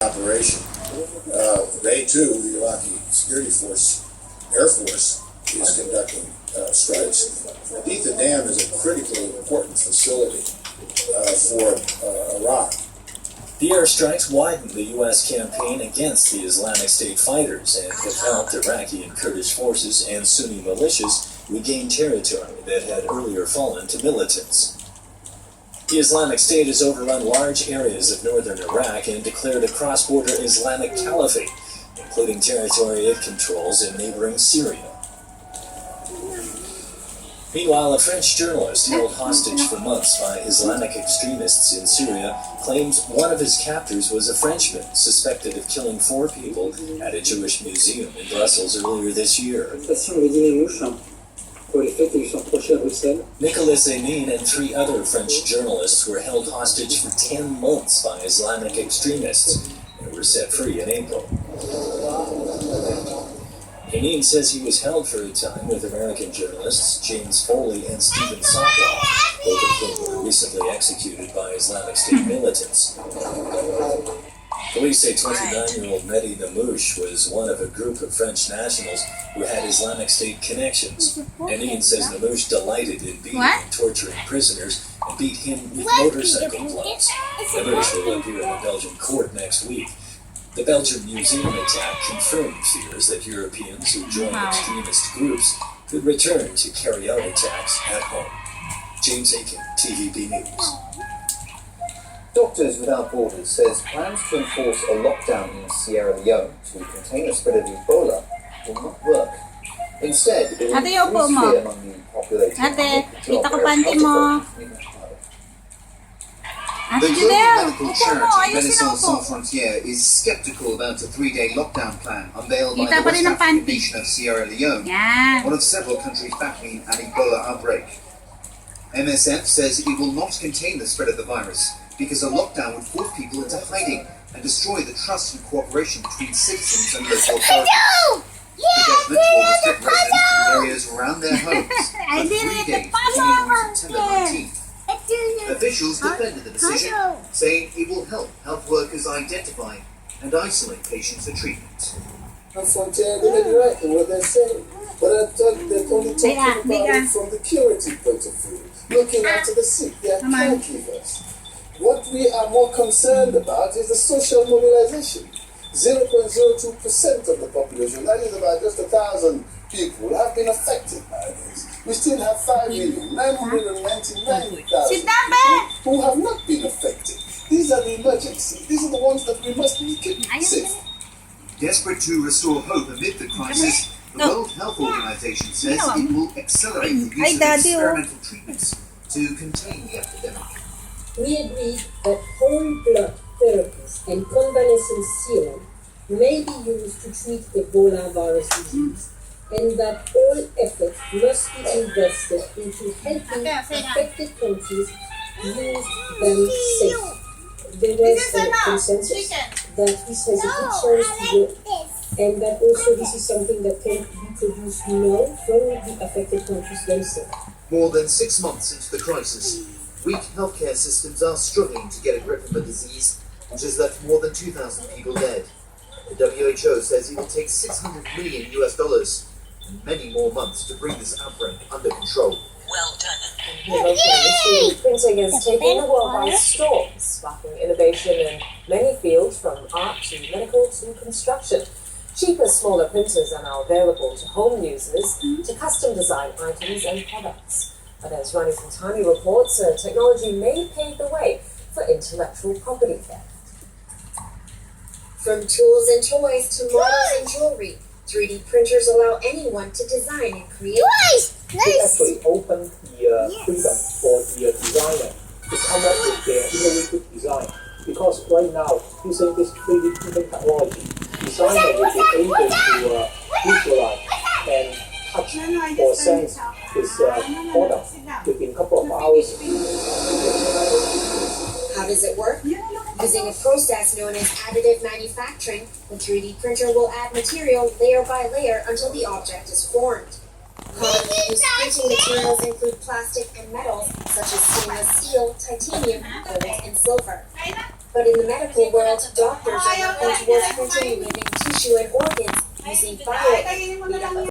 operation. They too, the Iraqi Security Force, Air Force, is conducting strikes. Haditha Dam is a critically important facility for Iraq. The airstrikes widened the U.S. campaign against the Islamic State fighters and have helped Iraqi and Kurdish forces and Sunni militias regain territory that had earlier fallen to militants. The Islamic State has overrun large areas of northern Iraq and declared a cross-border Islamic caliphate, including territory it controls in neighboring Syria. Meanwhile, a French journalist held hostage for months by Islamic extremists in Syria claims one of his captors was a Frenchman suspected of killing 4 people at a Jewish museum in Brussels earlier this year. Nicolas Emin and 3 other French journalists were held hostage for 10 months by Islamic extremists and were set free in April. Emin says he was held for a time with American journalists James Foley and Stephen Sokoloff, both of whom were recently executed by Islamic State militants. Police say 29-year-old Mehdi Namouche was one of a group of French nationals who had Islamic State connections. Emin says Namouche delighted in beating and torturing prisoners and beat him with motorcycle clubs. Namouche will appear in a Belgian court next week. The Belgian museum attack confirmed fears that Europeans who join extremist groups could return to carry out attacks at home. James Aiken, TVB News. Doctors Without Borders says plans to enforce a lockdown in Sierra Leone to contain the spread of Ebola will not work. Instead, it will increase fear among the population. The global medical charity Médecins Sans Frontières is skeptical about a 3-day lockdown plan unveiled by the West African nation of Sierra Leone, one of several countries battling an Ebola outbreak. MSF says it will not contain the spread of the virus because a lockdown would force people into hiding and destroy the trust and cooperation between citizens and local authorities. The government will restrict residents from areas around their homes for 3 days beginning on September 19th. Officials defended the decision, saying it will help health workers identify and isolate patients for treatment. Frontier, they may be right in what they're saying, but I thought they're only talking about it from the curative point of view, looking after the sick, their caregivers. What we are more concerned about is the social mobilization. 0.02% of the population, that is about just 1,000 people, have been affected by this. We still have 5,999,000 who have not been affected. These are the emergencies. These are the ones that we must keep safe. Desperate to restore hope amid the crisis, the World Health Organization says it will accelerate the use of experimental treatments to contain the epidemic. We agreed that whole blood therapies and convalescent serum may be used to treat Ebola virus disease, and that all efforts must be invested into helping affected countries use them safely. There was a consensus that this has a good chance to work, and that also this is something that can be produced now from the affected countries themselves. More than 6 months into the crisis, weak healthcare systems are struggling to get a grip on the disease, which has left more than 2,000 people dead. The WHO says it will take $600 million and many more months to bring this outbreak under control. Well done. Printing is taking the world by storm, sparking innovation in many fields from art to medical to construction. Cheaper, smaller printers are now available to home users to custom design items and products. But as Rani Santani reports, technology may pave the way for intellectual property theft. From tools and toys to models and jewelry, 3D printers allow anyone to design and create. It actually opened the freedom for the designer to come up with their innovative design. Because right now, using this 3D printing technology, designer will be able to visualize and touch or sense his product within a couple of hours. How does it work? Using a process known as additive manufacturing, the 3D printer will add material layer by layer until the object is formed. Commonly used printing materials include plastic and metals such as stainless steel, titanium, gold, and silver. But in the medical world, doctors are working towards printing living tissue and organs using bio